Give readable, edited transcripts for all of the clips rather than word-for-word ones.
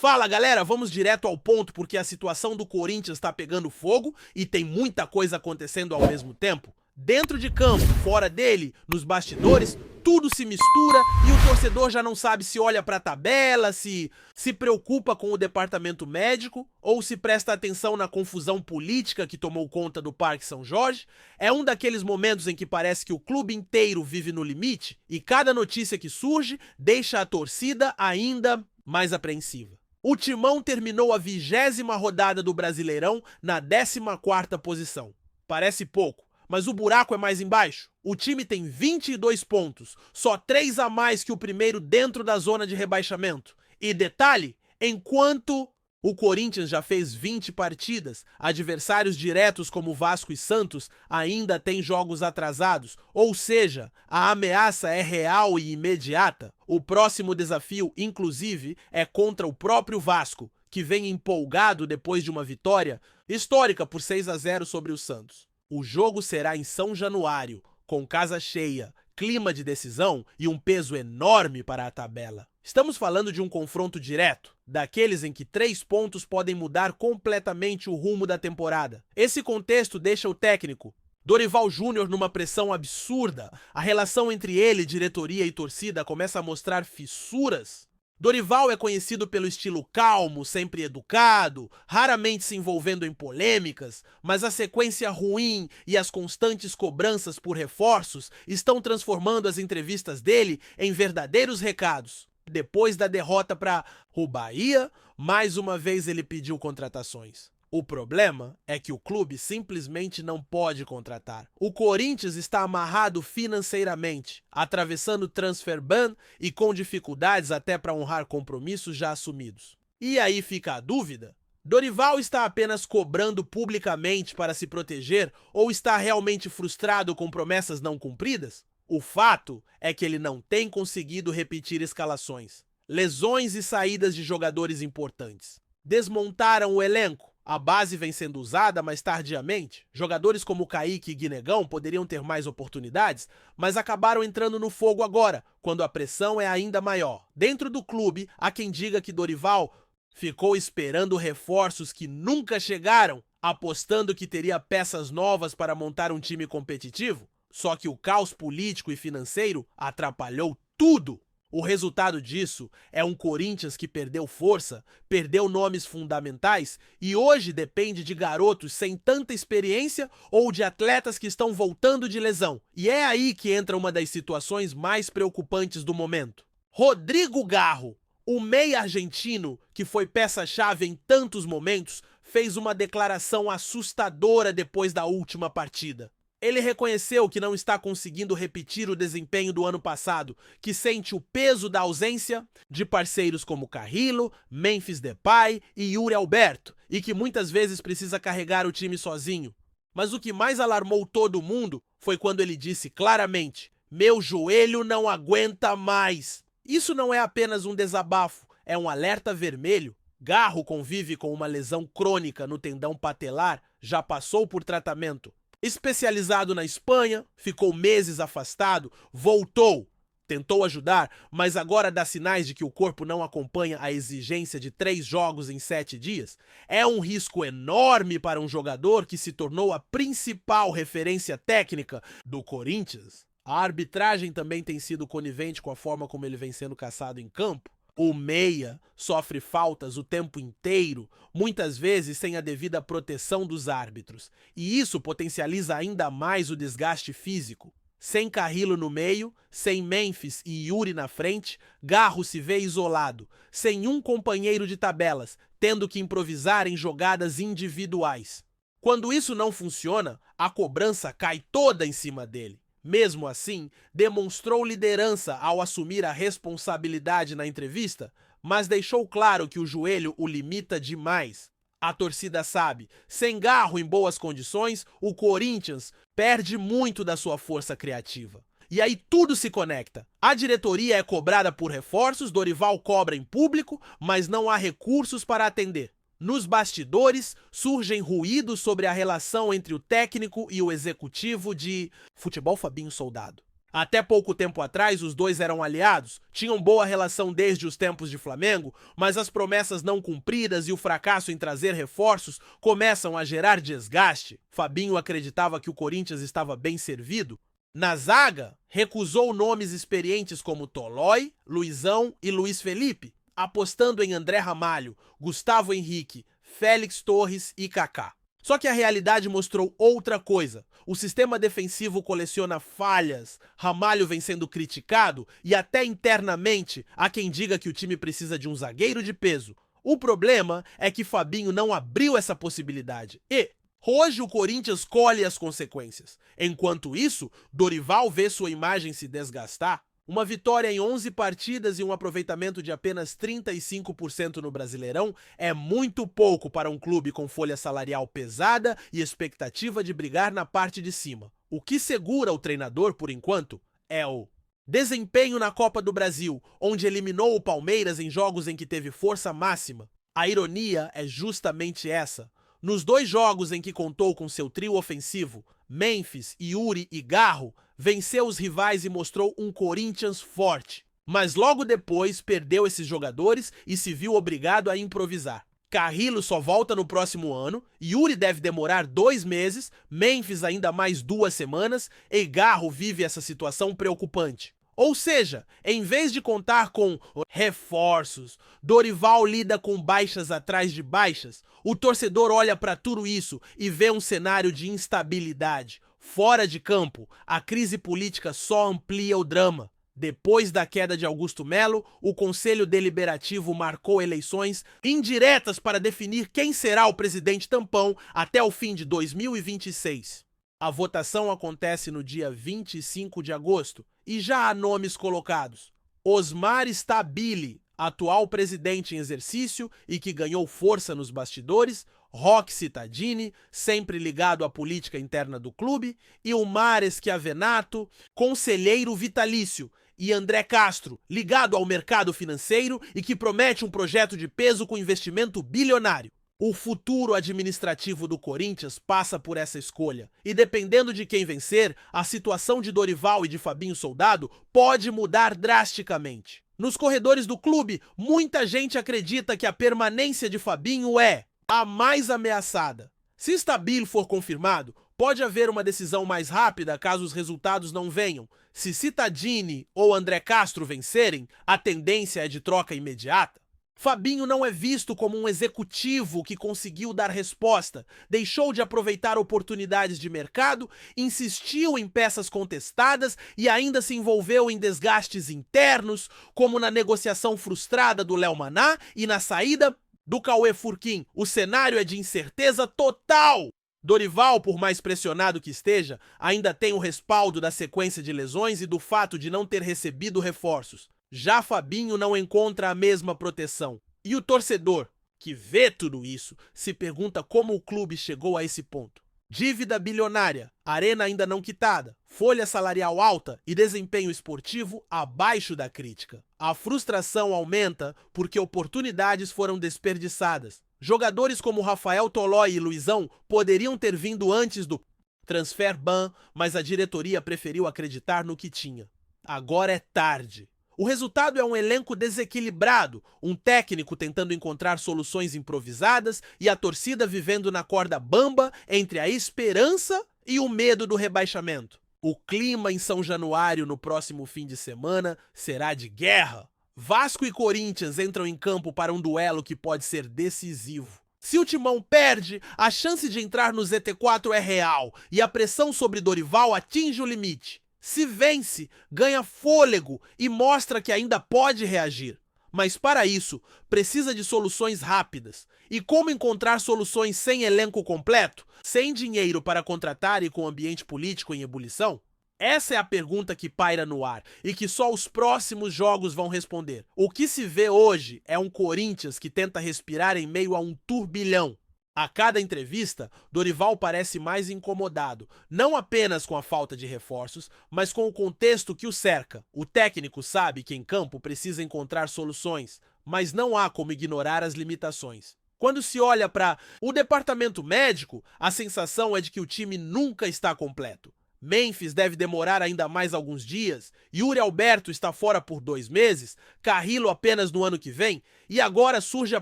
Fala galera, vamos direto ao ponto porque a situação do Corinthians está pegando fogo e tem muita coisa acontecendo ao mesmo tempo. Dentro de campo, fora dele, nos bastidores, tudo se mistura e o torcedor já não sabe se olha para a tabela, se preocupa com o departamento médico ou se presta atenção na confusão política que tomou conta do Parque São Jorge. É um daqueles momentos em que parece que o clube inteiro vive no limite e cada notícia que surge deixa a torcida ainda mais apreensiva. O Timão terminou a 20ª rodada do Brasileirão na 14ª posição. Parece pouco, mas o buraco é mais embaixo. O time tem 22 pontos, só 3 a mais que o primeiro dentro da zona de rebaixamento. E detalhe, enquanto o Corinthians já fez 20 partidas, adversários diretos como Vasco e Santos ainda têm jogos atrasados, ou seja, a ameaça é real e imediata. O próximo desafio, inclusive, é contra o próprio Vasco, que vem empolgado depois de uma vitória histórica por 6-0 sobre o Santos. O jogo será em São Januário, com casa cheia, clima de decisão e um peso enorme para a tabela. Estamos falando de um confronto direto, daqueles em que 3 pontos podem mudar completamente o rumo da temporada. Esse contexto deixa o técnico Dorival Júnior numa pressão absurda. A relação entre ele, diretoria e torcida começa a mostrar fissuras. Dorival é conhecido pelo estilo calmo, sempre educado, raramente se envolvendo em polêmicas, mas a sequência ruim e as constantes cobranças por reforços estão transformando as entrevistas dele em verdadeiros recados. Depois da derrota para o Bahia, mais uma vez ele pediu contratações. O problema é que o clube simplesmente não pode contratar. O Corinthians está amarrado financeiramente, atravessando transfer ban e com dificuldades até para honrar compromissos já assumidos. E aí fica a dúvida: Dorival está apenas cobrando publicamente para se proteger ou está realmente frustrado com promessas não cumpridas? O fato é que ele não tem conseguido repetir escalações. Lesões e saídas de jogadores importantes desmontaram o elenco. A base vem sendo usada, mas tardiamente. Jogadores como Kaique e Guinegão poderiam ter mais oportunidades, mas acabaram entrando no fogo agora, quando a pressão é ainda maior. Dentro do clube, há quem diga que Dorival ficou esperando reforços que nunca chegaram, apostando que teria peças novas para montar um time competitivo. Só que o caos político e financeiro atrapalhou tudo. O resultado disso é um Corinthians que perdeu força, perdeu nomes fundamentais e hoje depende de garotos sem tanta experiência ou de atletas que estão voltando de lesão. E é aí que entra uma das situações mais preocupantes do momento. Rodrigo Garro, o meia argentino que foi peça-chave em tantos momentos, fez uma declaração assustadora depois da última partida. Ele reconheceu que não está conseguindo repetir o desempenho do ano passado, que sente o peso da ausência de parceiros como Carrillo, Memphis Depay e Yuri Alberto, e que muitas vezes precisa carregar o time sozinho. Mas o que mais alarmou todo mundo foi quando ele disse claramente: "Meu joelho não aguenta mais". Isso não é apenas um desabafo, é um alerta vermelho. Garro convive com uma lesão crônica no tendão patelar, já passou por tratamento. Especializado na Espanha, ficou meses afastado, voltou, tentou ajudar, mas agora dá sinais de que o corpo não acompanha a exigência de 3 jogos em 7 dias. É um risco enorme para um jogador que se tornou a principal referência técnica do Corinthians. A arbitragem também tem sido conivente com a forma como ele vem sendo caçado em campo. O meia sofre faltas o tempo inteiro, muitas vezes sem a devida proteção dos árbitros, e isso potencializa ainda mais o desgaste físico. Sem Carrillo no meio, sem Memphis e Yuri na frente, Garro se vê isolado, sem um companheiro de tabelas, tendo que improvisar em jogadas individuais. Quando isso não funciona, a cobrança cai toda em cima dele. Mesmo assim, demonstrou liderança ao assumir a responsabilidade na entrevista, mas deixou claro que o joelho o limita demais. A torcida sabe, sem Garro em boas condições, o Corinthians perde muito da sua força criativa. E aí tudo se conecta. A diretoria é cobrada por reforços, Dorival cobra em público, mas não há recursos para atender. Nos bastidores, surgem ruídos sobre a relação entre o técnico e o executivo de Futebol Fabinho Soldado. Até pouco tempo atrás, os dois eram aliados, tinham boa relação desde os tempos de Flamengo, mas as promessas não cumpridas e o fracasso em trazer reforços começam a gerar desgaste. Fabinho acreditava que o Corinthians estava bem servido. Na zaga, recusou nomes experientes como Tolói, Luizão e Luiz Felipe, apostando em André Ramalho, Gustavo Henrique, Félix Torres e Kaká. Só que a realidade mostrou outra coisa. O sistema defensivo coleciona falhas, Ramalho vem sendo criticado e até internamente há quem diga que o time precisa de um zagueiro de peso. O problema é que Fabinho não abriu essa possibilidade e hoje o Corinthians colhe as consequências. Enquanto isso, Dorival vê sua imagem se desgastar. Uma vitória em 11 partidas e um aproveitamento de apenas 35% no Brasileirão é muito pouco para um clube com folha salarial pesada e expectativa de brigar na parte de cima. O que segura o treinador, por enquanto, é o desempenho na Copa do Brasil, onde eliminou o Palmeiras em jogos em que teve força máxima. A ironia é justamente essa. Nos 2 jogos em que contou com seu trio ofensivo, Memphis, Yuri e Garro, venceu os rivais e mostrou um Corinthians forte. Mas logo depois perdeu esses jogadores e se viu obrigado a improvisar. Carrillo só volta no próximo ano, Yuri deve demorar 2 meses, Memphis ainda mais 2 semanas e Garro vive essa situação preocupante. Ou seja, em vez de contar com reforços, Dorival lida com baixas atrás de baixas, o torcedor olha para tudo isso e vê um cenário de instabilidade. Fora de campo, a crise política só amplia o drama. Depois da queda de Augusto Melo, o Conselho Deliberativo marcou eleições indiretas para definir quem será o presidente tampão até o fim de 2026. A votação acontece no dia 25 de agosto e já há nomes colocados. Osmar Stabile, atual presidente em exercício e que ganhou força nos bastidores, Roque Cittadini, sempre ligado à política interna do clube, e Ilmar Schiavenato, conselheiro vitalício, e André Castro, ligado ao mercado financeiro e que promete um projeto de peso com investimento bilionário. O futuro administrativo do Corinthians passa por essa escolha, e dependendo de quem vencer, a situação de Dorival e de Fabinho Soldado pode mudar drasticamente. Nos corredores do clube, muita gente acredita que a permanência de Fabinho é a mais ameaçada. Se Stabile for confirmado, pode haver uma decisão mais rápida caso os resultados não venham. Se Cittadini ou André Castro vencerem, a tendência é de troca imediata. Fabinho não é visto como um executivo que conseguiu dar resposta, deixou de aproveitar oportunidades de mercado, insistiu em peças contestadas e ainda se envolveu em desgastes internos, como na negociação frustrada do Léo Maná e na saída do Cauê Furquim. O cenário é de incerteza total. Dorival, por mais pressionado que esteja, ainda tem o respaldo da sequência de lesões e do fato de não ter recebido reforços. Já Fabinho não encontra a mesma proteção. E o torcedor, que vê tudo isso, se pergunta como o clube chegou a esse ponto. Dívida bilionária, arena ainda não quitada, folha salarial alta e desempenho esportivo abaixo da crítica. A frustração aumenta porque oportunidades foram desperdiçadas. Jogadores como Rafael Tolói e Luizão poderiam ter vindo antes do transfer ban, mas a diretoria preferiu acreditar no que tinha. Agora é tarde. O resultado é um elenco desequilibrado, um técnico tentando encontrar soluções improvisadas e a torcida vivendo na corda bamba entre a esperança e o medo do rebaixamento. O clima em São Januário no próximo fim de semana será de guerra. Vasco e Corinthians entram em campo para um duelo que pode ser decisivo. Se o Timão perde, a chance de entrar no ZT4 é real e a pressão sobre Dorival atinge o limite. Se vence, ganha fôlego e mostra que ainda pode reagir. Mas para isso, precisa de soluções rápidas. E como encontrar soluções sem elenco completo, sem dinheiro para contratar e com ambiente político em ebulição? Essa é a pergunta que paira no ar e que só os próximos jogos vão responder. O que se vê hoje é um Corinthians que tenta respirar em meio a um turbilhão. A cada entrevista, Dorival parece mais incomodado, não apenas com a falta de reforços, mas com o contexto que o cerca. O técnico sabe que em campo precisa encontrar soluções, mas não há como ignorar as limitações. Quando se olha para o departamento médico, a sensação é de que o time nunca está completo. Memphis deve demorar ainda mais alguns dias, Yuri Alberto está fora por 2 meses, Carrillo apenas no ano que vem, e agora surge a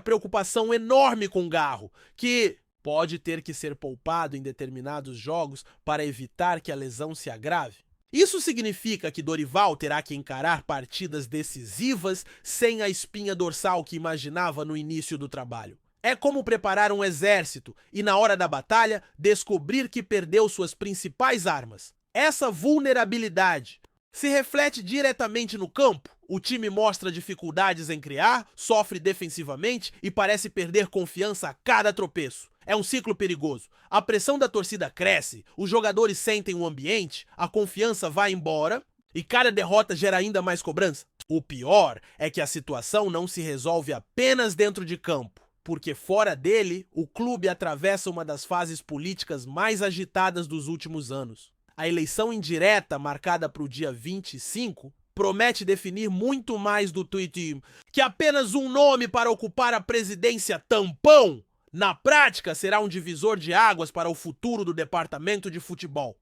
preocupação enorme com Garro, que pode ter que ser poupado em determinados jogos para evitar que a lesão se agrave. Isso significa que Dorival terá que encarar partidas decisivas sem a espinha dorsal que imaginava no início do trabalho. É como preparar um exército e, na hora da batalha, descobrir que perdeu suas principais armas. Essa vulnerabilidade se reflete diretamente no campo. O time mostra dificuldades em criar, sofre defensivamente e parece perder confiança a cada tropeço. É um ciclo perigoso. A pressão da torcida cresce, os jogadores sentem o ambiente, a confiança vai embora e cada derrota gera ainda mais cobrança. O pior é que a situação não se resolve apenas dentro de campo, porque fora dele, o clube atravessa uma das fases políticas mais agitadas dos últimos anos. A eleição indireta, marcada para o dia 25, promete definir muito mais do Tuiuti que apenas um nome para ocupar a presidência tampão. Na prática, será um divisor de águas para o futuro do departamento de futebol.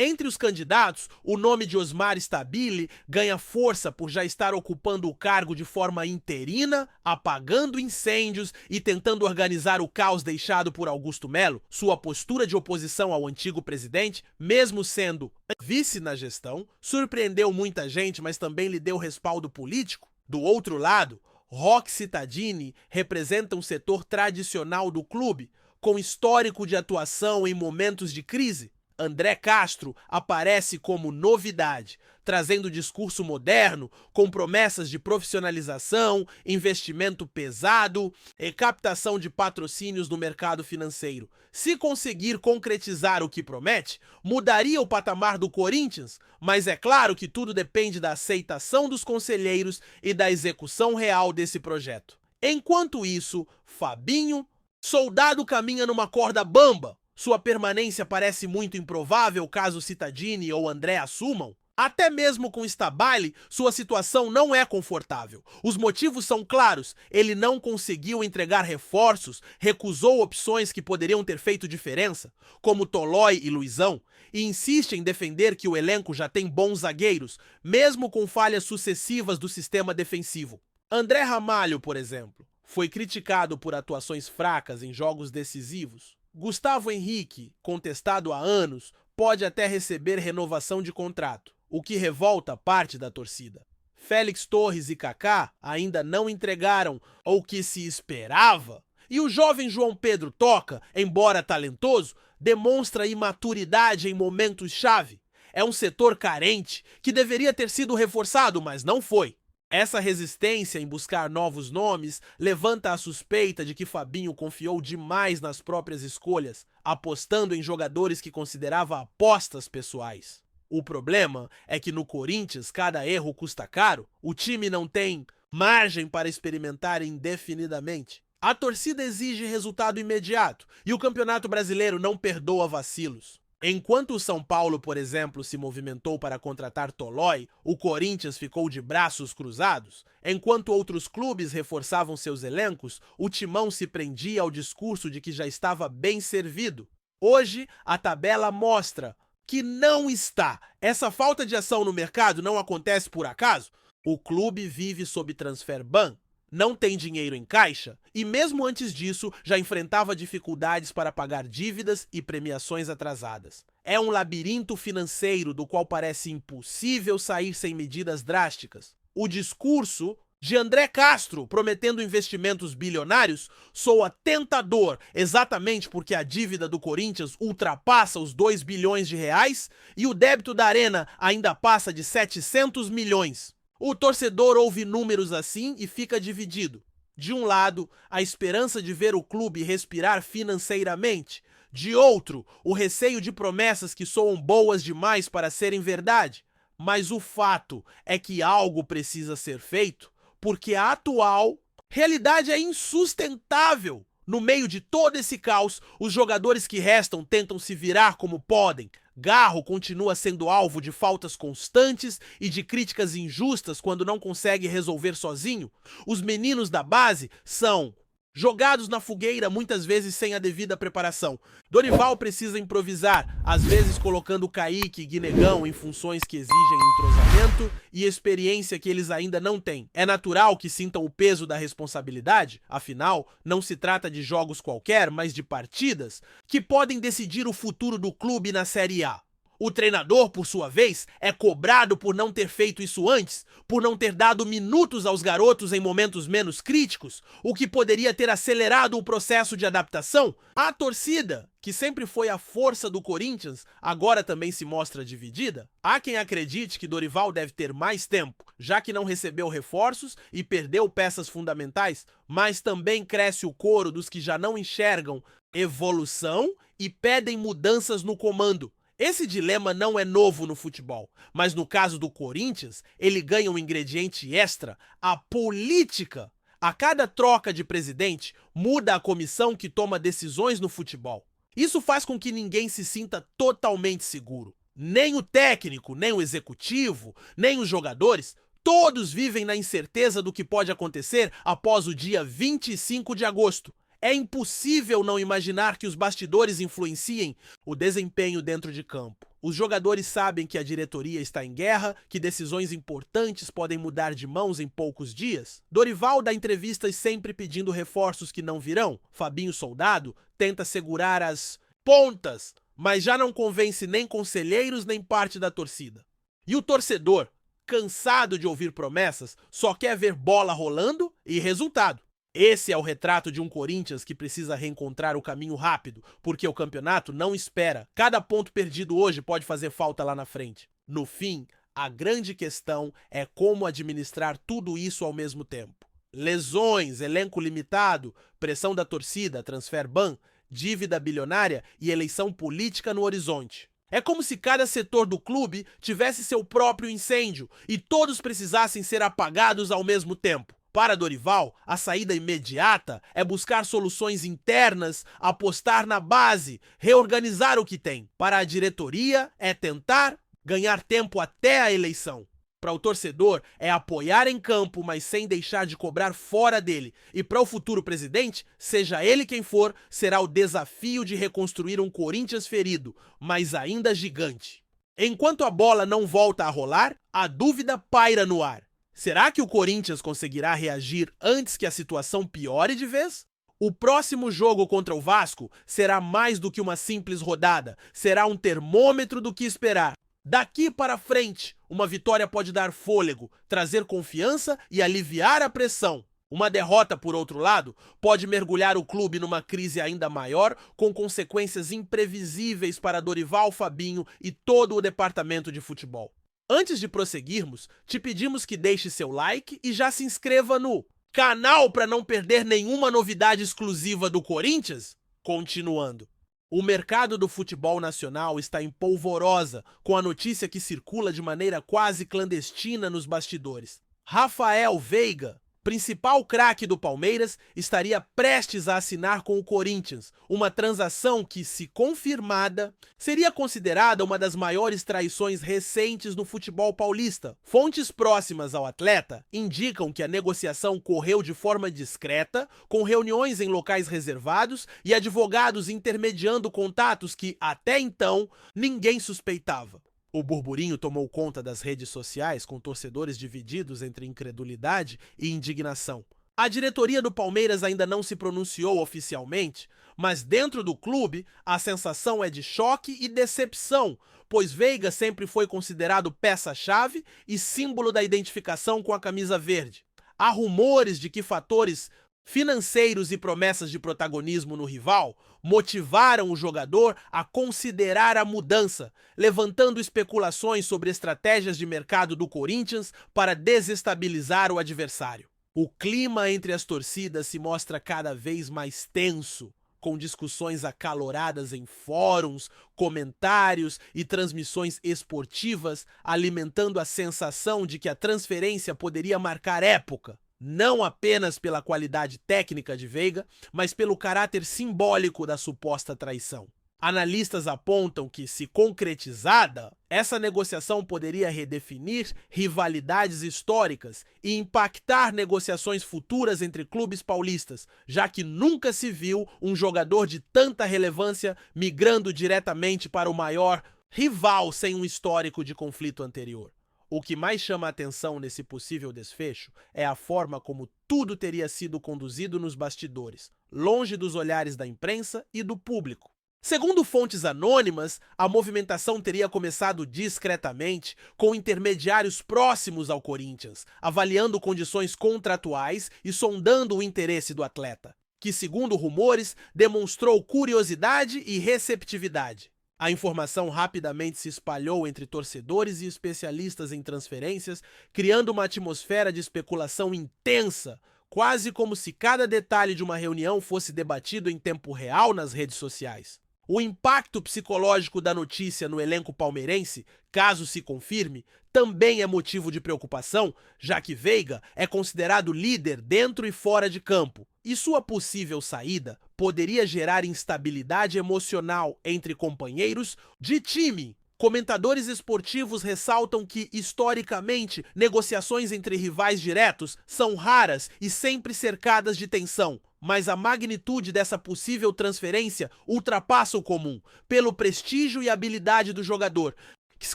Entre os candidatos, o nome de Osmar Stabile ganha força por já estar ocupando o cargo de forma interina, apagando incêndios e tentando organizar o caos deixado por Augusto Melo. Sua postura de oposição ao antigo presidente, mesmo sendo vice na gestão, surpreendeu muita gente, mas também lhe deu respaldo político. Do outro lado, Roque Cittadini representa um setor tradicional do clube, com histórico de atuação em momentos de crise. André Castro aparece como novidade, trazendo discurso moderno, com promessas de profissionalização, investimento pesado e captação de patrocínios no mercado financeiro. Se conseguir concretizar o que promete, mudaria o patamar do Corinthians, mas é claro que tudo depende da aceitação dos conselheiros e da execução real desse projeto. Enquanto isso, Fabinho, soldado caminha numa corda bamba. Sua permanência parece muito improvável caso Cittadini ou André assumam. Até mesmo com Stabile, sua situação não é confortável. Os motivos são claros. Ele não conseguiu entregar reforços, recusou opções que poderiam ter feito diferença, como Tolói e Luizão, e insiste em defender que o elenco já tem bons zagueiros, mesmo com falhas sucessivas do sistema defensivo. André Ramalho, por exemplo, foi criticado por atuações fracas em jogos decisivos. Gustavo Henrique, contestado há anos, pode até receber renovação de contrato, o que revolta parte da torcida. Félix Torres e Kaká ainda não entregaram o que se esperava, e o jovem João Pedro Toca, embora talentoso, demonstra imaturidade em momentos-chave. É um setor carente que deveria ter sido reforçado, mas não foi. Essa resistência em buscar novos nomes levanta a suspeita de que Fabinho confiou demais nas próprias escolhas, apostando em jogadores que considerava apostas pessoais. O problema é que no Corinthians cada erro custa caro, o time não tem margem para experimentar indefinidamente. A torcida exige resultado imediato e o Campeonato Brasileiro não perdoa vacilos. Enquanto o São Paulo, por exemplo, se movimentou para contratar Tolói, o Corinthians ficou de braços cruzados. Enquanto outros clubes reforçavam seus elencos, o Timão se prendia ao discurso de que já estava bem servido. Hoje, a tabela mostra que não está. Essa falta de ação no mercado não acontece por acaso. O clube vive sob transfer ban. Não tem dinheiro em caixa e, mesmo antes disso, já enfrentava dificuldades para pagar dívidas e premiações atrasadas. É um labirinto financeiro do qual parece impossível sair sem medidas drásticas. O discurso de André Castro, prometendo investimentos bilionários, soa tentador exatamente porque a dívida do Corinthians ultrapassa os 2 bilhões de reais e o débito da Arena ainda passa de 700 milhões. O torcedor ouve números assim e fica dividido. De um lado, a esperança de ver o clube respirar financeiramente. De outro, o receio de promessas que soam boas demais para serem verdade. Mas o fato é que algo precisa ser feito, porque a atual realidade é insustentável. No meio de todo esse caos, os jogadores que restam tentam se virar como podem. Garro continua sendo alvo de faltas constantes e de críticas injustas quando não consegue resolver sozinho. Os meninos da base são jogados na fogueira, muitas vezes sem a devida preparação. Dorival precisa improvisar, às vezes colocando Kaique e Guinegão em funções que exigem entrosamento e experiência que eles ainda não têm. É natural que sintam o peso da responsabilidade, afinal, não se trata de jogos qualquer, mas de partidas que podem decidir o futuro do clube na Série A. O treinador, por sua vez, é cobrado por não ter feito isso antes, por não ter dado minutos aos garotos em momentos menos críticos, o que poderia ter acelerado o processo de adaptação. A torcida, que sempre foi a força do Corinthians, agora também se mostra dividida. Há quem acredite que Dorival deve ter mais tempo, já que não recebeu reforços e perdeu peças fundamentais, mas também cresce o coro dos que já não enxergam evolução e pedem mudanças no comando. Esse dilema não é novo no futebol, mas no caso do Corinthians, ele ganha um ingrediente extra, a política. A cada troca de presidente, muda a comissão que toma decisões no futebol. Isso faz com que ninguém se sinta totalmente seguro. Nem o técnico, nem o executivo, nem os jogadores, todos vivem na incerteza do que pode acontecer após o dia 25 de agosto. É impossível não imaginar que os bastidores influenciem o desempenho dentro de campo. Os jogadores sabem que a diretoria está em guerra, que decisões importantes podem mudar de mãos em poucos dias. Dorival dá entrevistas sempre pedindo reforços que não virão. Fabinho Soldado tenta segurar as pontas, mas já não convence nem conselheiros nem parte da torcida. E o torcedor, cansado de ouvir promessas, só quer ver bola rolando e resultado. Esse é o retrato de um Corinthians que precisa reencontrar o caminho rápido, porque o campeonato não espera. Cada ponto perdido hoje pode fazer falta lá na frente. No fim, a grande questão é como administrar tudo isso ao mesmo tempo. Lesões, elenco limitado, pressão da torcida, transfer ban, dívida bilionária e eleição política no horizonte. É como se cada setor do clube tivesse seu próprio incêndio e todos precisassem ser apagados ao mesmo tempo. Para Dorival, a saída imediata é buscar soluções internas, apostar na base, reorganizar o que tem. Para a diretoria, é tentar ganhar tempo até a eleição. Para o torcedor, é apoiar em campo, mas sem deixar de cobrar fora dele. E para o futuro presidente, seja ele quem for, será o desafio de reconstruir um Corinthians ferido, mas ainda gigante. Enquanto a bola não volta a rolar, a dúvida paira no ar. Será que o Corinthians conseguirá reagir antes que a situação piore de vez? O próximo jogo contra o Vasco será mais do que uma simples rodada, será um termômetro do que esperar. Daqui para frente, uma vitória pode dar fôlego, trazer confiança e aliviar a pressão. Uma derrota, por outro lado, pode mergulhar o clube numa crise ainda maior, com consequências imprevisíveis para Dorival, Fabinho e todo o departamento de futebol. Antes de prosseguirmos, te pedimos que deixe seu like e já se inscreva no canal para não perder nenhuma novidade exclusiva do Corinthians. Continuando. O mercado do futebol nacional está em polvorosa com a notícia que circula de maneira quase clandestina nos bastidores. Rafael Veiga, principal craque do Palmeiras, estaria prestes a assinar com o Corinthians, uma transação que, se confirmada, seria considerada uma das maiores traições recentes no futebol paulista. Fontes próximas ao atleta indicam que a negociação correu de forma discreta, com reuniões em locais reservados e advogados intermediando contatos que, até então, ninguém suspeitava. O burburinho tomou conta das redes sociais, com torcedores divididos entre incredulidade e indignação. A diretoria do Palmeiras ainda não se pronunciou oficialmente, mas dentro do clube a sensação é de choque e decepção, pois Veiga sempre foi considerado peça-chave e símbolo da identificação com a camisa verde. Há rumores de que fatores financeiros e promessas de protagonismo no rival motivaram o jogador a considerar a mudança, levantando especulações sobre estratégias de mercado do Corinthians para desestabilizar o adversário. O clima entre as torcidas se mostra cada vez mais tenso, com discussões acaloradas em fóruns, comentários e transmissões esportivas, alimentando a sensação de que a transferência poderia marcar época. Não apenas pela qualidade técnica de Veiga, mas pelo caráter simbólico da suposta traição. Analistas apontam que, se concretizada, essa negociação poderia redefinir rivalidades históricas e impactar negociações futuras entre clubes paulistas, já que nunca se viu um jogador de tanta relevância migrando diretamente para o maior rival sem um histórico de conflito anterior. O que mais chama a atenção nesse possível desfecho é a forma como tudo teria sido conduzido nos bastidores, longe dos olhares da imprensa e do público. Segundo fontes anônimas, a movimentação teria começado discretamente com intermediários próximos ao Corinthians, avaliando condições contratuais e sondando o interesse do atleta, que, segundo rumores, demonstrou curiosidade e receptividade. A informação rapidamente se espalhou entre torcedores e especialistas em transferências, criando uma atmosfera de especulação intensa, quase como se cada detalhe de uma reunião fosse debatido em tempo real nas redes sociais. O impacto psicológico da notícia no elenco palmeirense, caso se confirme, também é motivo de preocupação, já que Veiga é considerado líder dentro e fora de campo, e sua possível saída poderia gerar instabilidade emocional entre companheiros de time. Comentadores esportivos ressaltam que, historicamente, negociações entre rivais diretos são raras e sempre cercadas de tensão, mas a magnitude dessa possível transferência ultrapassa o comum, pelo prestígio e habilidade do jogador, que se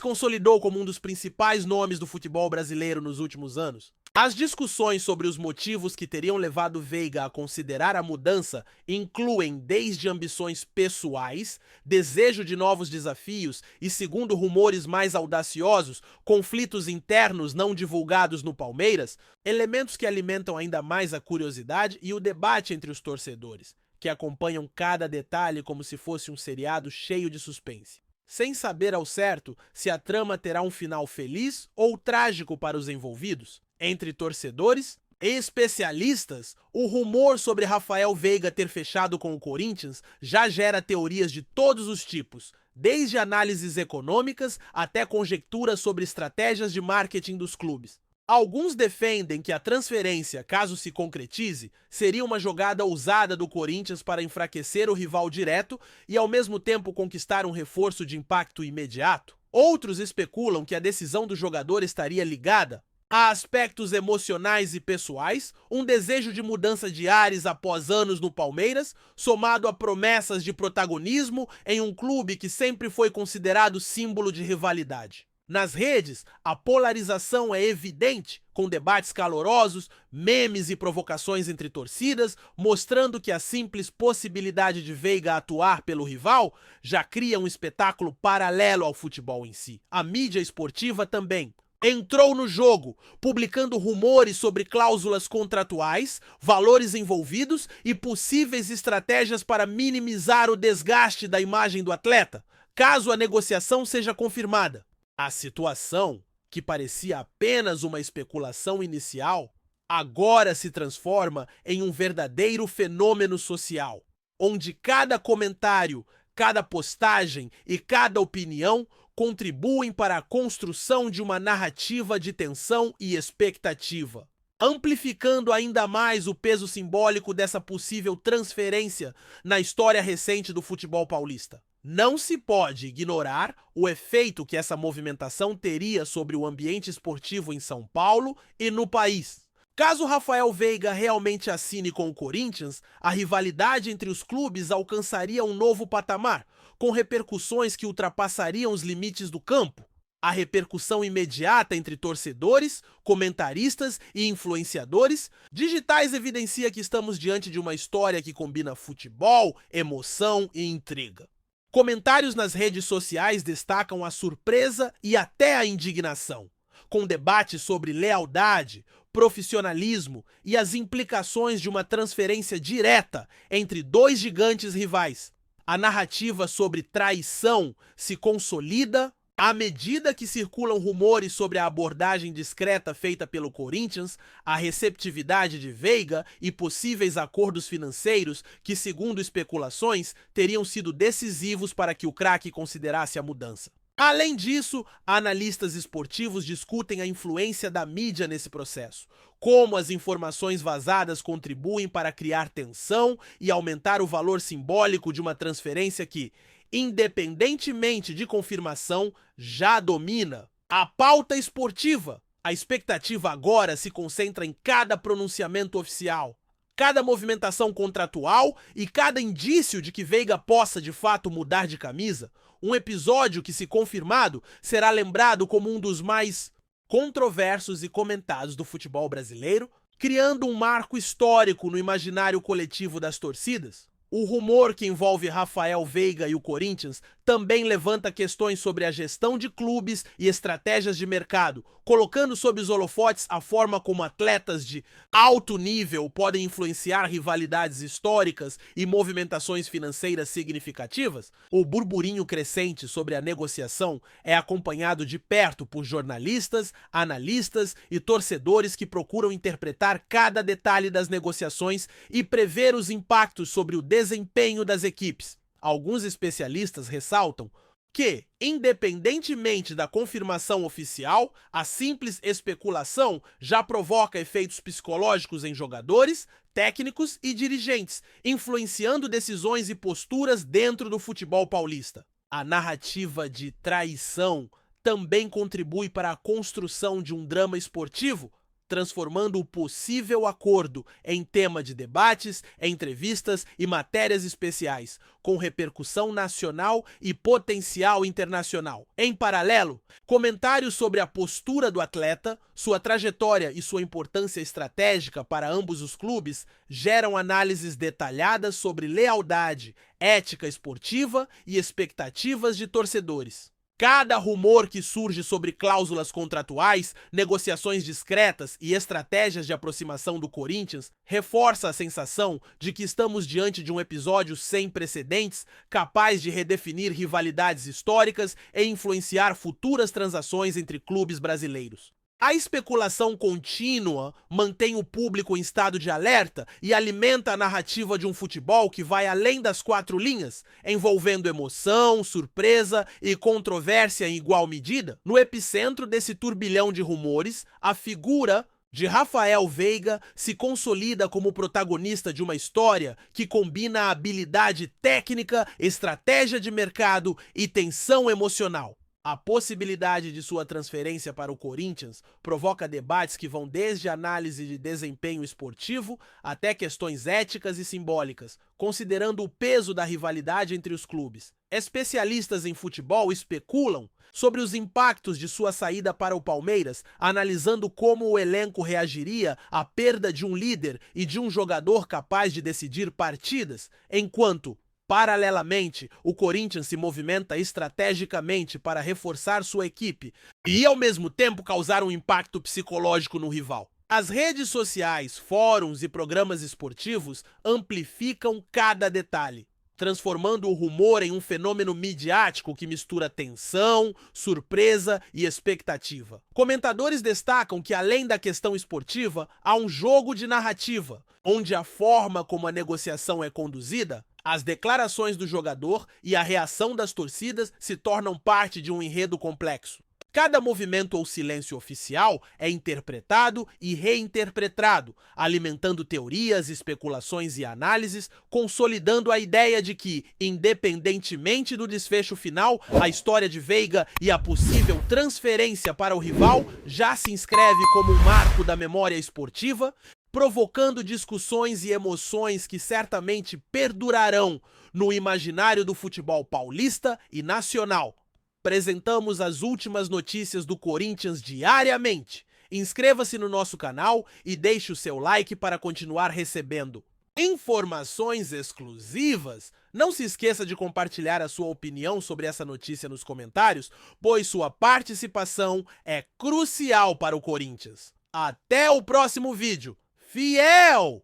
consolidou como um dos principais nomes do futebol brasileiro nos últimos anos. As discussões sobre os motivos que teriam levado Veiga a considerar a mudança incluem desde ambições pessoais, desejo de novos desafios e, segundo rumores mais audaciosos, conflitos internos não divulgados no Palmeiras, elementos que alimentam ainda mais a curiosidade e o debate entre os torcedores, que acompanham cada detalhe como se fosse um seriado cheio de suspense, sem saber ao certo se a trama terá um final feliz ou trágico para os envolvidos. Entre torcedores e especialistas, o rumor sobre Rafael Veiga ter fechado com o Corinthians já gera teorias de todos os tipos, desde análises econômicas até conjecturas sobre estratégias de marketing dos clubes. Alguns defendem que a transferência, caso se concretize, seria uma jogada ousada do Corinthians para enfraquecer o rival direto e ao mesmo tempo conquistar um reforço de impacto imediato. Outros especulam que a decisão do jogador estaria ligada a aspectos emocionais e pessoais, um desejo de mudança de ares após anos no Palmeiras, somado a promessas de protagonismo em um clube que sempre foi considerado símbolo de rivalidade. Nas redes, a polarização é evidente, com debates calorosos, memes e provocações entre torcidas, mostrando que a simples possibilidade de Veiga atuar pelo rival já cria um espetáculo paralelo ao futebol em si. A mídia esportiva também entrou no jogo, publicando rumores sobre cláusulas contratuais, valores envolvidos e possíveis estratégias para minimizar o desgaste da imagem do atleta, caso a negociação seja confirmada. A situação, que parecia apenas uma especulação inicial, agora se transforma em um verdadeiro fenômeno social, onde cada comentário, cada postagem e cada opinião contribuem para a construção de uma narrativa de tensão e expectativa, amplificando ainda mais o peso simbólico dessa possível transferência na história recente do futebol paulista. Não se pode ignorar o efeito que essa movimentação teria sobre o ambiente esportivo em São Paulo e no país. Caso Rafael Veiga realmente assine com o Corinthians, a rivalidade entre os clubes alcançaria um novo patamar, com repercussões que ultrapassariam os limites do campo. A repercussão imediata entre torcedores, comentaristas e influenciadores digitais evidencia que estamos diante de uma história que combina futebol, emoção e intriga. Comentários nas redes sociais destacam a surpresa e até a indignação, com debates sobre lealdade, profissionalismo e as implicações de uma transferência direta entre dois gigantes rivais. A narrativa sobre traição se consolida à medida que circulam rumores sobre a abordagem discreta feita pelo Corinthians, a receptividade de Veiga e possíveis acordos financeiros que, segundo especulações, teriam sido decisivos para que o craque considerasse a mudança. Além disso, analistas esportivos discutem a influência da mídia nesse processo, como as informações vazadas contribuem para criar tensão e aumentar o valor simbólico de uma transferência que, independentemente de confirmação, já domina. A pauta esportiva. A expectativa agora se concentra em cada pronunciamento oficial, cada movimentação contratual e cada indício de que Veiga possa de fato mudar de camisa. Um episódio que, se confirmado, será lembrado como um dos mais controversos e comentados do futebol brasileiro, criando um marco histórico no imaginário coletivo das torcidas. O rumor que envolve Rafael Veiga e o Corinthians também levanta questões sobre a gestão de clubes e estratégias de mercado, colocando sob os holofotes a forma como atletas de alto nível podem influenciar rivalidades históricas e movimentações financeiras significativas. O burburinho crescente sobre a negociação é acompanhado de perto por jornalistas, analistas e torcedores que procuram interpretar cada detalhe das negociações e prever os impactos sobre o desempenho das equipes. Alguns especialistas ressaltam que, independentemente da confirmação oficial, a simples especulação já provoca efeitos psicológicos em jogadores, técnicos e dirigentes, influenciando decisões e posturas dentro do futebol paulista. A narrativa de traição também contribui para a construção de um drama esportivo, transformando o possível acordo em tema de debates, entrevistas e matérias especiais, com repercussão nacional e potencial internacional. Em paralelo, comentários sobre a postura do atleta, sua trajetória e sua importância estratégica para ambos os clubes geram análises detalhadas sobre lealdade, ética esportiva e expectativas de torcedores. Cada rumor que surge sobre cláusulas contratuais, negociações discretas e estratégias de aproximação do Corinthians reforça a sensação de que estamos diante de um episódio sem precedentes, capaz de redefinir rivalidades históricas e influenciar futuras transações entre clubes brasileiros. A especulação contínua mantém o público em estado de alerta e alimenta a narrativa de um futebol que vai além das quatro linhas, envolvendo emoção, surpresa e controvérsia em igual medida. No epicentro desse turbilhão de rumores, a figura de Rafael Veiga se consolida como protagonista de uma história que combina a habilidade técnica, estratégia de mercado e tensão emocional. A possibilidade de sua transferência para o Corinthians provoca debates que vão desde análise de desempenho esportivo até questões éticas e simbólicas, considerando o peso da rivalidade entre os clubes. Especialistas em futebol especulam sobre os impactos de sua saída para o Palmeiras, analisando como o elenco reagiria à perda de um líder e de um jogador capaz de decidir partidas, enquanto paralelamente, o Corinthians se movimenta estrategicamente para reforçar sua equipe e, ao mesmo tempo, causar um impacto psicológico no rival. As redes sociais, fóruns e programas esportivos amplificam cada detalhe, transformando o rumor em um fenômeno midiático que mistura tensão, surpresa e expectativa. Comentadores destacam que, além da questão esportiva, há um jogo de narrativa, onde a forma como a negociação é conduzida, as declarações do jogador e a reação das torcidas se tornam parte de um enredo complexo. Cada movimento ou silêncio oficial é interpretado e reinterpretado, alimentando teorias, especulações e análises, consolidando a ideia de que, independentemente do desfecho final, a história de Veiga e a possível transferência para o rival já se inscreve como um marco da memória esportiva, provocando discussões e emoções que certamente perdurarão no imaginário do futebol paulista e nacional. Apresentamos as últimas notícias do Corinthians diariamente. Inscreva-se no nosso canal e deixe o seu like para continuar recebendo informações exclusivas. Não se esqueça de compartilhar a sua opinião sobre essa notícia nos comentários, pois sua participação é crucial para o Corinthians. Até o próximo vídeo. Fiel!